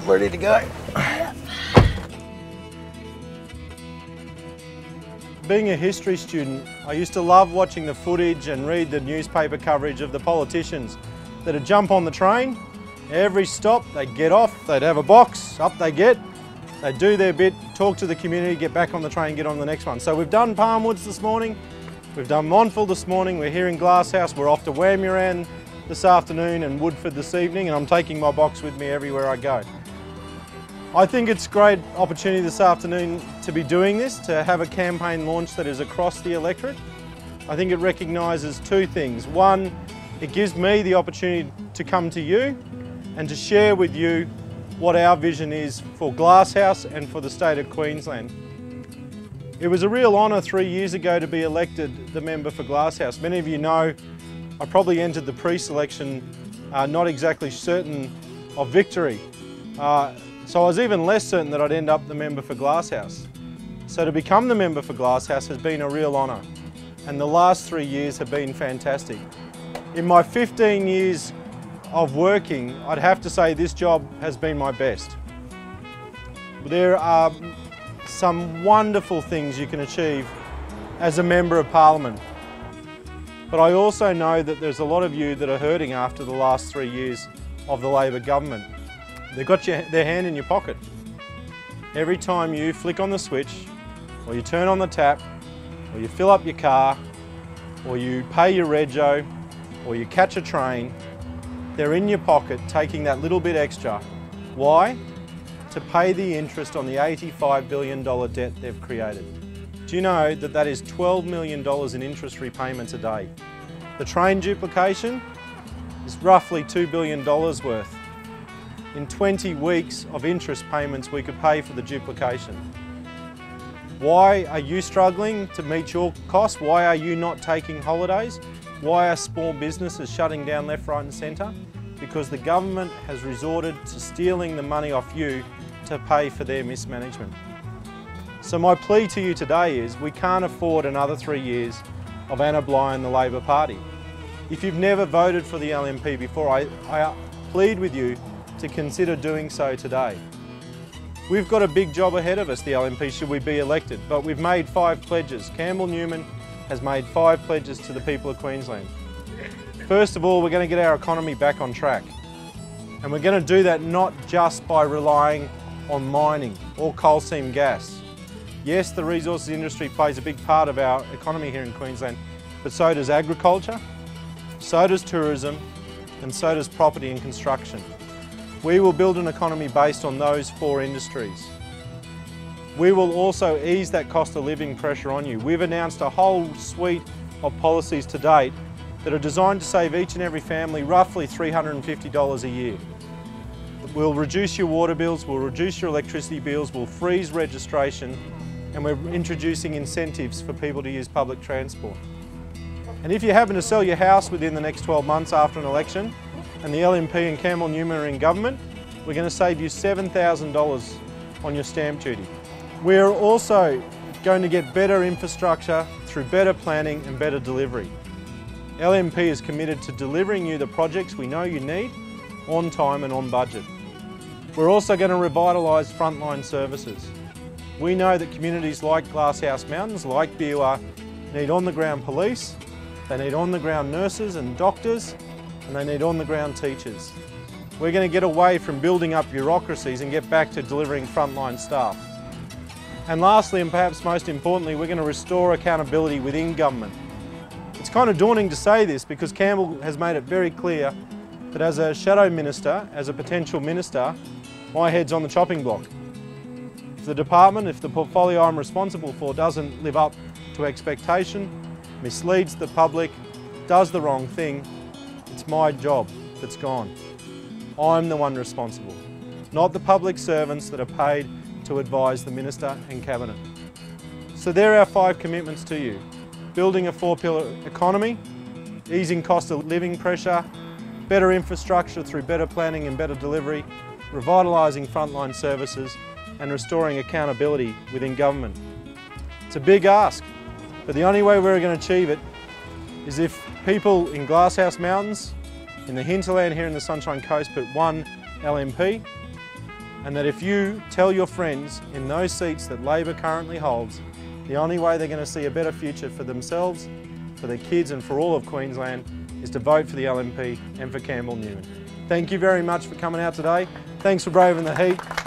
Ready to go. Being a history student, I used to love watching the footage and read the newspaper coverage of the politicians that'd jump on the train. Every stop, they'd get off, they'd have a box, up they get, they'd do their bit, talk to the community, get back on the train, get on the next one. So we've done Palmwoods this morning, we've done Montville this morning, we're here in Glasshouse, we're off to Wamuran this afternoon and Woodford this evening, and I'm taking my box with me everywhere I go. I think it's a great opportunity this afternoon to be doing this, to have a campaign launch that is across the electorate. I think it recognises two things. One, it gives me the opportunity to come to you and to share with you what our vision is for Glasshouse and for the state of Queensland. It was a real honour 3 years ago to be elected the member for Glasshouse. Many of you know I probably entered the pre-selection not exactly certain of victory. So I was even less certain that I'd end up the member for Glasshouse. So to become the member for Glasshouse has been a real honour, and the last 3 years have been fantastic. In my 15 years of working, I'd have to say this job has been my best. There are some wonderful things you can achieve as a Member of Parliament, but I also know that there's a lot of you that are hurting after the last 3 years of the Labor government. They've got their hand in your pocket. Every time you flick on the switch, or you turn on the tap, or you fill up your car, or you pay your rego, or you catch a train, they're in your pocket taking that little bit extra. Why? To pay the interest on the $85 billion debt they've created. Do you know that that is $12 million in interest repayments a day? The train duplication is roughly $2 billion worth. In 20 weeks of interest payments we could pay for the duplication. Why are you struggling to meet your costs? Why are you not taking holidays? Why are small businesses shutting down left, right and centre? Because the government has resorted to stealing the money off you to pay for their mismanagement. So my plea to you today is we can't afford another 3 years of Anna Bligh and the Labor Party. If you've never voted for the LNP before, I plead with you to consider doing so today. We've got a big job ahead of us, the LNP, should we be elected, but we've made 5 pledges. Campbell Newman has made 5 pledges to the people of Queensland. First of all, we're going to get our economy back on track. And we're going to do that not just by relying on mining or coal seam gas. Yes, the resources industry plays a big part of our economy here in Queensland, but so does agriculture, so does tourism, and so does property and construction. We will build an economy based on those 4 industries. We will also ease that cost of living pressure on you. We've announced a whole suite of policies to date that are designed to save each and every family roughly $350 a year. We'll reduce your water bills, we'll reduce your electricity bills, we'll freeze registration, and we're introducing incentives for people to use public transport. And if you happen to sell your house within the next 12 months after an election, and the LNP and Campbell Newman are in government, we're going to save you $7,000 on your stamp duty. We're also going to get better infrastructure through better planning and better delivery. LNP is committed to delivering you the projects we know you need, on time and on budget. We're also going to revitalise frontline services. We know that communities like Glasshouse Mountains, like Biwa, need on-the-ground police, they need on-the-ground nurses and doctors, and they need on-the-ground teachers. We're going to get away from building up bureaucracies and get back to delivering frontline staff. And lastly, and perhaps most importantly, we're going to restore accountability within government. It's kind of daunting to say this because Campbell has made it very clear that as a shadow minister, as a potential minister, my head's on the chopping block. If the department, if the portfolio I'm responsible for doesn't live up to expectation, misleads the public, does the wrong thing, it's my job that's gone. I'm the one responsible, not the public servants that are paid to advise the Minister and Cabinet. So there are our 5 commitments to you. Building a 4-pillar economy, easing cost of living pressure, better infrastructure through better planning and better delivery, revitalising frontline services and restoring accountability within government. It's a big ask. But the only way we're going to achieve it is if people in Glasshouse Mountains, in the hinterland here in the Sunshine Coast, put one LNP, and that if you tell your friends in those seats that Labor currently holds, the only way they're going to see a better future for themselves, for their kids and for all of Queensland is to vote for the LNP and for Campbell Newman. Thank you very much for coming out today. Thanks for braving the heat.